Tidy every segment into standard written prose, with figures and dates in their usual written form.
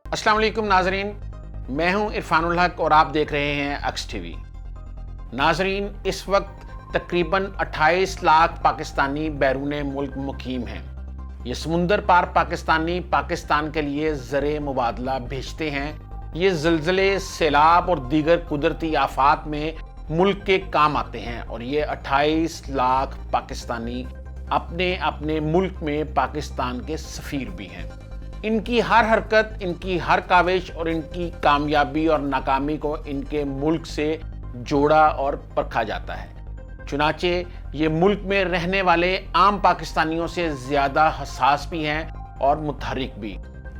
अस्सलाम वालेकुम नाजरीन, मैं हूं इरफानुल हक और आप देख रहे हैं अक्स टीवी। नाजरीन, इस वक्त तकरीबन 28 लाख पाकिस्तानी बैरून मुल्क मुकीम हैं। ये समुंदर पार पाकिस्तानी पाकिस्तान के लिए ज़रे मुबादला भेजते हैं। ये ज़लज़ले, सैलाब और दीगर कुदरती आफात में मुल्क के काम आते हैं और ये 28 लाख पाकिस्तानी अपने अपने मुल्क में पाकिस्तान के सफ़ीर भी हैं। इनकी हर हरकत, इनकी हर काविश और इनकी कामयाबी और नाकामी को इनके मुल्क से जोड़ा और परखा जाता है। चुनाचे ये मुल्क में रहने वाले आम पाकिस्तानियों से ज़्यादा हसास भी हैं और मुतहर्रिक भी,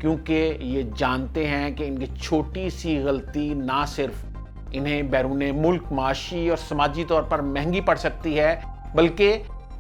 क्योंकि ये जानते हैं कि इनकी छोटी सी गलती ना सिर्फ इन्हें बैरून मुल्क माशी और समाजी तौर पर महंगी पड़ सकती है, बल्कि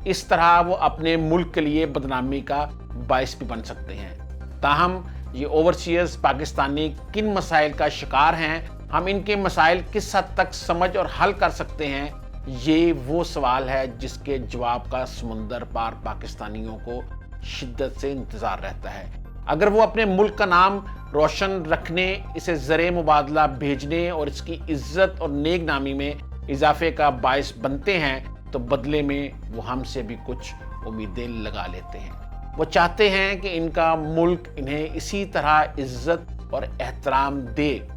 इस तरह वो अपने मुल्क के लिए बदनामी का बायस भी बन सकते हैं। ताहम ये ओवरसीयर्स पाकिस्तानी किन मसाइल का शिकार हैं, हम इनके मसाइल किस हद तक समझ और हल कर सकते हैं, ये वो सवाल है जिसके जवाब का समुंदर पार पाकिस्तानियों को शिद्दत से इंतज़ार रहता है। अगर वो अपने मुल्क का नाम रोशन रखने, इसे ज़रे मुबादला भेजने और इसकी इज्जत और नेक नामी में इजाफे का बायस बनते हैं, तो बदले में वो हमसे भी कुछ उम्मीदें लगा लेते हैं। वो चाहते हैं कि इनका मुल्क इन्हें इसी तरह इज्जत और एहतराम दे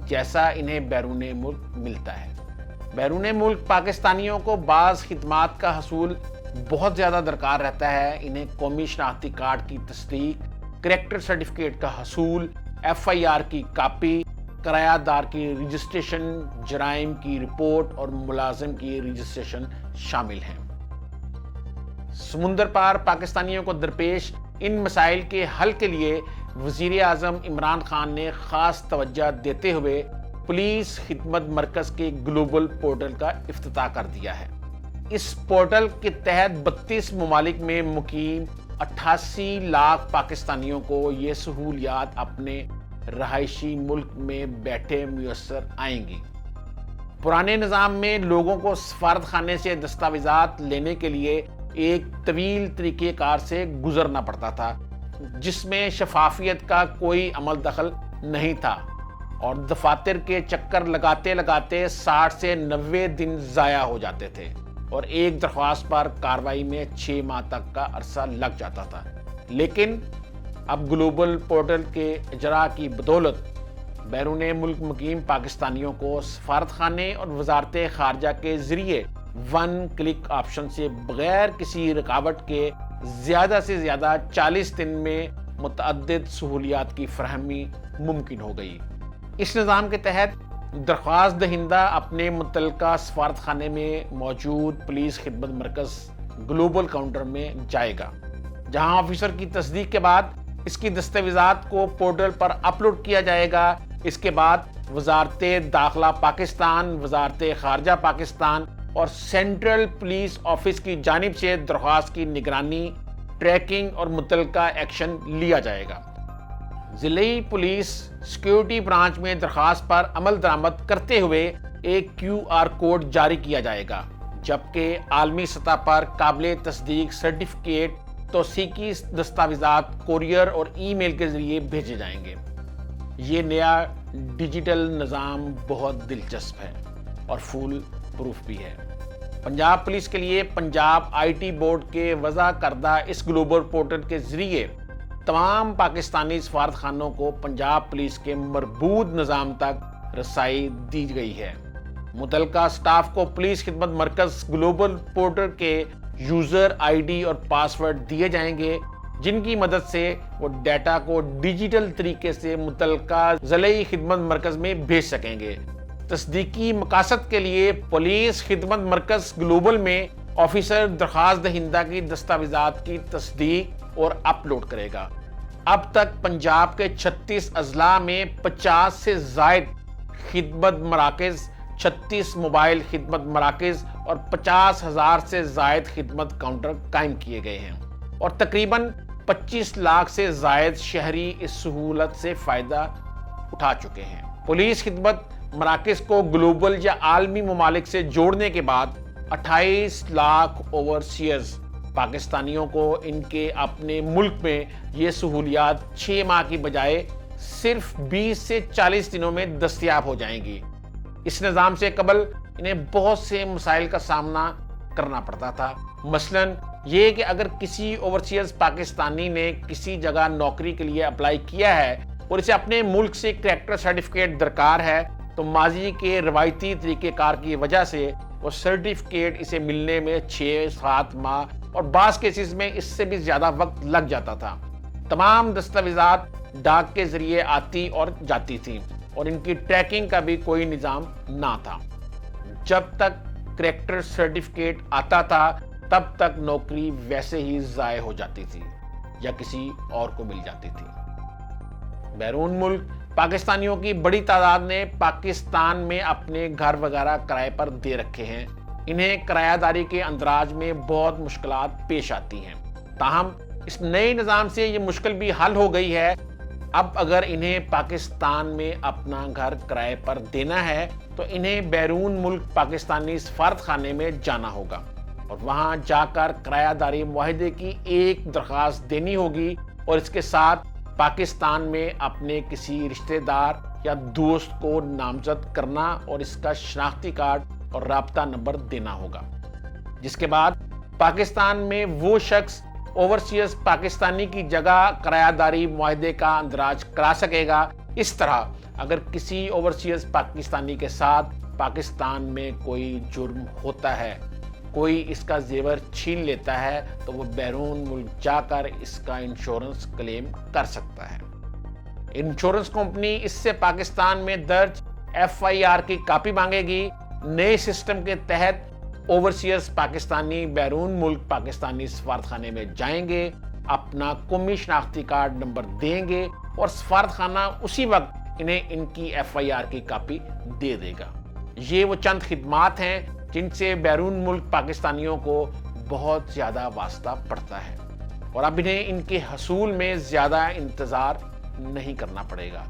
जैसा इन्हें बैरून मुल्क मिलता है। बैरून मुल्क पाकिस्तानियों को बाज़ खिदमात का हसूल बहुत ज़्यादा दरकार रहता है। इन्हें कौमी शनाख्ती कार्ड की तस्दीक, करैक्टर सर्टिफिकेट का हसूल, FIR की कापी, किरायादार की रजिस्ट्रेशन, जराइम की रिपोर्ट और मुलाजिम की रजिस्ट्रेशन शामिल हैं। समुंदर पार पाकिस्तानियों को दरपेश इन मसाइल के हल के लिए वज़ीर आज़म इमरान खान ने ख़ास तवज्जो देते हुए पुलिस खिदमत मरकज़ के ग्लोबल पोर्टल का इफ्तिताह कर दिया है। इस पोर्टल के तहत 32 ममालिक में मुकीम 88 लाख पाकिस्तानियों को ये सहूलियात अपने रहायशी मुल्क में बैठे मुयस्सर आएंगी। पुराने निज़ाम में लोगों को सफारत खाने से दस्तावेज़ात लेने के लिए एक तवील तरीक़ेकार से गुजरना पड़ता था, जिसमें शफाफियत का कोई अमल दखल नहीं था और दफातर के चक्कर लगाते लगाते 60 से 90 दिन ज़ाया हो जाते थे और एक दरख्वास्त पर कार्रवाई में 6 माह तक का अरसा लग जाता था। लेकिन अब ग्लोबल पोर्टल के इजरा की बदौलत बैरून मुल्क मुकीम पाकिस्तानियों को सफारत खाने और वजारत खारजा के ज़रिए 1 क्लिक ऑप्शन से बगैर किसी रुकावट के ज़्यादा से ज़्यादा 40 दिन में मुतअद्दिद सहूलियात की फरहमी मुमकिन हो गई। इस निज़ाम के तहत दरख्वास्त दहिंदा अपने मुतल्लिका सफारत खाने में मौजूद पुलिस खिदमत मरकज़ ग्लोबल काउंटर में जाएगा, जहां ऑफिसर की तस्दीक के बाद इसकी दस्तावेज़ात को पोर्टल पर अपलोड किया जाएगा। इसके बाद वजारत दाखिला पाकिस्तान, वजारत खारजा पाकिस्तान और सेंट्रल पुलिस ऑफिस की जानिब से दरख्वास्त की निगरानी, ट्रैकिंग और मुतल्लिका एक्शन लिया जाएगा। ज़िले पुलिस सिक्योरिटी ब्रांच में दरख्वास्त पर अमल दरामद करते हुए एक QR कोड जारी किया जाएगा, जबकि आलमी सतह पर काबिल तस्दीक सर्टिफिकेट तौसीकी दस्तावेज़ात कोरियर और ईमेल के ज़रिए भेजे जाएंगे। ये नया डिजिटल निज़ाम बहुत दिलचस्प है और फुल प्रूफ भी है। पंजाब पुलिस के लिए पंजाब IT बोर्ड के वज़ा करदा इस ग्लोबल पोर्टल के ज़रिए तमाम पाकिस्तानी सफारत खानों को पंजाब पुलिस के मरबूत निज़ाम तक रसाई दी गई है। मुतल्लिका स्टाफ को पुलिस खिदमत मरकज़ ग्लोबल पोर्टल के यूज़र ID और पासवर्ड दिए जाएंगे, जिनकी मदद से वो डाटा को डिजिटल तरीके से मुतल्लिका ज़िले खिदमत मरकज़ में भेज सकेंगे। तस्दीकी मकासद के लिए पुलिस खिदमत मरकज़ ग्लोबल में ऑफिसर दरख्वास्त दहिंदा की दस्तावेज़ात की तस्दीक और अपलोड करेगा। अब तक पंजाब के 36 अजला में 50 से ज़ायद खिदमत मराकज़, 36 मोबाइल खिदमत मराकज़ और 50,000 से ज़ायद खिदमत काउंटर कायम किए गए हैं और तकरीबन 25 लाख से ज़ायद शहरी इस सहूलत से फ़ायदा उठा चुके हैं। पुलिस खिदमत मराकज़ को ग्लोबल या आलमी ममालिक से जोड़ने के बाद 28 लाख ओवरसीयर्स पाकिस्तानियों को इनके अपने मुल्क में ये सहूलियात 6 माह की बजाय صرف 20 سے 40 دنوں میں دستیاب ہو جائیں گی۔ اس نظام سے قبل انہیں بہت سے مسائل کا سامنا کرنا پڑتا تھا، مثلاً یہ کہ اگر کسی اوورسیز پاکستانی نے کسی جگہ نوکری کے لیے اپلائی کیا ہے اور اسے اپنے ملک سے کریکٹر سرٹیفکیٹ درکار ہے تو ماضی کے روایتی طریقہ کار کی وجہ سے وہ سرٹیفکیٹ اسے ملنے میں 6-7 ماہ اور بعض کیسز میں اس سے بھی زیادہ وقت لگ جاتا تھا۔ تمام دستاویزات ڈاک کے ذریعے آتی اور جاتی تھیں اور ان کی ٹریکنگ کا بھی کوئی نظام نہ تھا۔ جب تک کریکٹر سرٹیفکیٹ آتا تھا تب تک نوکری ویسے ہی ضائع ہو جاتی تھی یا کسی اور کو مل جاتی تھی۔ بیرون ملک پاکستانیوں کی بڑی تعداد نے پاکستان میں اپنے گھر وغیرہ کرائے پر دے رکھے ہیں۔ انہیں کرایہ داری کے اندراج میں بہت مشکلات پیش آتی ہیں، تاہم اس نئے نظام سے یہ مشکل بھی حل ہو گئی ہے۔ اب اگر انہیں پاکستان میں اپنا گھر کرائے پر دینا ہے تو انہیں بیرون ملک پاکستانی سفارت خانے میں جانا ہوگا اور وہاں جا کر کرایہ داری معاہدے کی ایک درخواست دینی ہوگی اور اس کے ساتھ پاکستان میں اپنے کسی رشتہ دار یا دوست کو نامزد کرنا اور اس کا شناختی کارڈ اور رابطہ نمبر دینا ہوگا، جس کے بعد پاکستان میں وہ شخص اوورسیز پاکستانی کی جگہ کرایہ داری معاہدے کا اندراج کرا سکے گا۔ اس طرح اگر کسی اوورسیز پاکستانی کے ساتھ پاکستان میں کوئی جرم ہوتا ہے، کوئی اس کا زیور چھین لیتا ہے تو وہ بیرون ملک جا کر اس کا انشورنس کلیم کر سکتا ہے۔ انشورنس کمپنی اس سے پاکستان میں درج FIR کی کاپی مانگے گی۔ نئے سسٹم کے تحت اوورسیز پاکستانی بیرون ملک پاکستانی سفارت خانے میں جائیں گے، اپنا قومی شناختی کارڈ نمبر دیں گے اور سفارت خانہ اسی وقت انہیں ان کی FIR کی کاپی دے دے گا۔ یہ وہ چند خدمات ہیں جن سے بیرون ملک پاکستانیوں کو بہت زیادہ واسطہ پڑتا ہے اور اب انہیں ان کے حصول میں زیادہ انتظار نہیں کرنا پڑے گا۔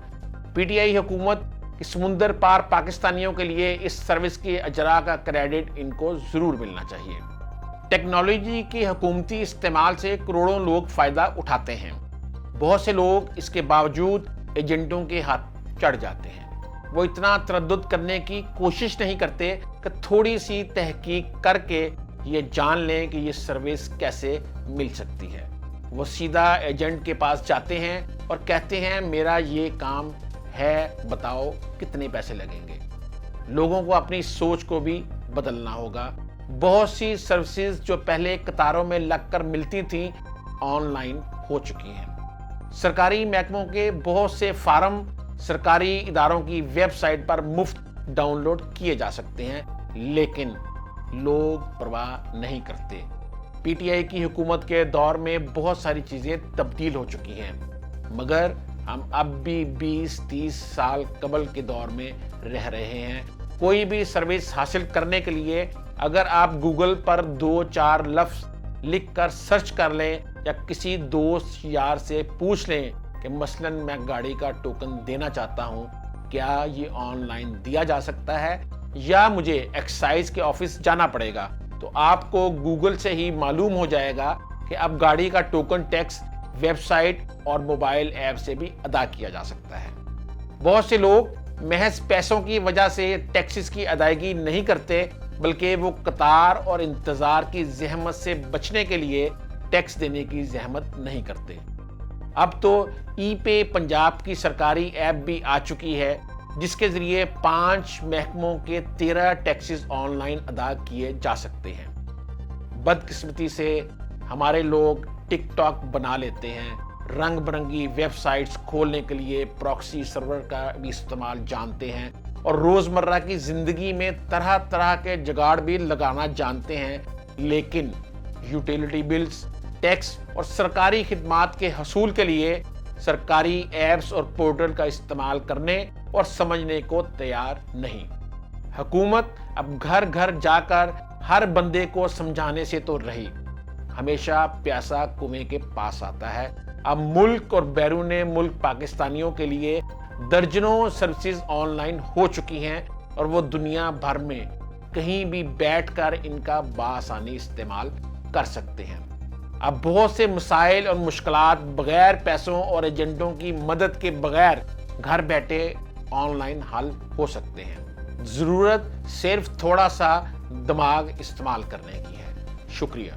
PTI حکومت کہ سمندر پار پاکستانیوں کے لیے اس سروس کے اجراء کا کریڈٹ ان کو ضرور ملنا چاہیے۔ ٹیکنالوجی کی حکومتی استعمال سے کروڑوں لوگ فائدہ اٹھاتے ہیں۔ بہت سے لوگ اس کے باوجود ایجنٹوں کے ہاتھ چڑھ جاتے ہیں۔ وہ اتنا تردد کرنے کی کوشش نہیں کرتے کہ تھوڑی سی تحقیق کر کے یہ جان لیں کہ یہ سروس کیسے مل سکتی ہے۔ وہ سیدھا ایجنٹ کے پاس جاتے ہیں اور کہتے ہیں میرا یہ کام ہے، بتاؤ کتنے پیسے لگیں گے۔ لوگوں کو اپنی سوچ کو بھی بدلنا ہوگا۔ بہت سی سروسز جو پہلے قطاروں میں لگ کر ملتی تھیں آن لائن ہو چکی ہیں۔ سرکاری محکموں کے بہت سے فارم سرکاری اداروں کی ویب سائٹ پر مفت ڈاؤن لوڈ کیے جا سکتے ہیں، لیکن لوگ پرواہ نہیں کرتے۔ PTI کی حکومت کے دور میں بہت ساری چیزیں تبدیل ہو چکی ہیں، مگر ہم اب بھی 20-30 سال قبل کے دور میں رہ رہے ہیں۔ کوئی بھی سروس حاصل کرنے کے لیے اگر آپ گوگل پر 2-4 لفظ لکھ کر سرچ کر لیں یا کسی دوست یار سے پوچھ لیں کہ مثلاً میں گاڑی کا ٹوکن دینا چاہتا ہوں، کیا یہ آن لائن دیا جا سکتا ہے یا مجھے ایکسائز کے آفس جانا پڑے گا، تو آپ کو گوگل سے ہی معلوم ہو جائے گا کہ اب گاڑی کا ٹوکن ٹیکس ویب سائٹ اور موبائل ایپ سے بھی ادا کیا جا سکتا ہے۔ بہت سے لوگ محض پیسوں کی وجہ سے ٹیکسز کی ادائیگی نہیں کرتے، بلکہ وہ قطار اور انتظار کی زحمت سے بچنے کے لیے ٹیکس دینے کی زحمت نہیں کرتے۔ اب تو ای پے پنجاب کی سرکاری ایپ بھی آ چکی ہے، جس کے ذریعے 5 محکموں کے 13 ٹیکسز آن لائن ادا کیے جا سکتے ہیں۔ بدقسمتی سے ہمارے لوگ ٹک ٹاک بنا لیتے ہیں، رنگ برنگی ویب سائٹس کھولنے کے لیے پراکسی سرور کا بھی استعمال جانتے ہیں اور روزمرہ کی زندگی میں طرح طرح کے جگاڑ بھی لگانا جانتے ہیں، لیکن یوٹیلیٹی بلز، ٹیکس اور سرکاری خدمات کے حصول کے لیے سرکاری ایپس اور پورٹل کا استعمال کرنے اور سمجھنے کو تیار نہیں۔ حکومت اب گھر گھر جا کر ہر بندے کو سمجھانے سے تو رہی، ہمیشہ پیاسا کنویں کے پاس آتا ہے۔ اب ملک اور بیرون ملک پاکستانیوں کے لیے درجنوں سروسز آن لائن ہو چکی ہیں اور وہ دنیا بھر میں کہیں بھی بیٹھ کر ان کا بآسانی استعمال کر سکتے ہیں۔ اب بہت سے مسائل اور مشکلات بغیر پیسوں اور ایجنٹوں کی مدد کے بغیر گھر بیٹھے آن لائن حل ہو سکتے ہیں۔ ضرورت صرف تھوڑا سا دماغ استعمال کرنے کی ہے۔ شکریہ۔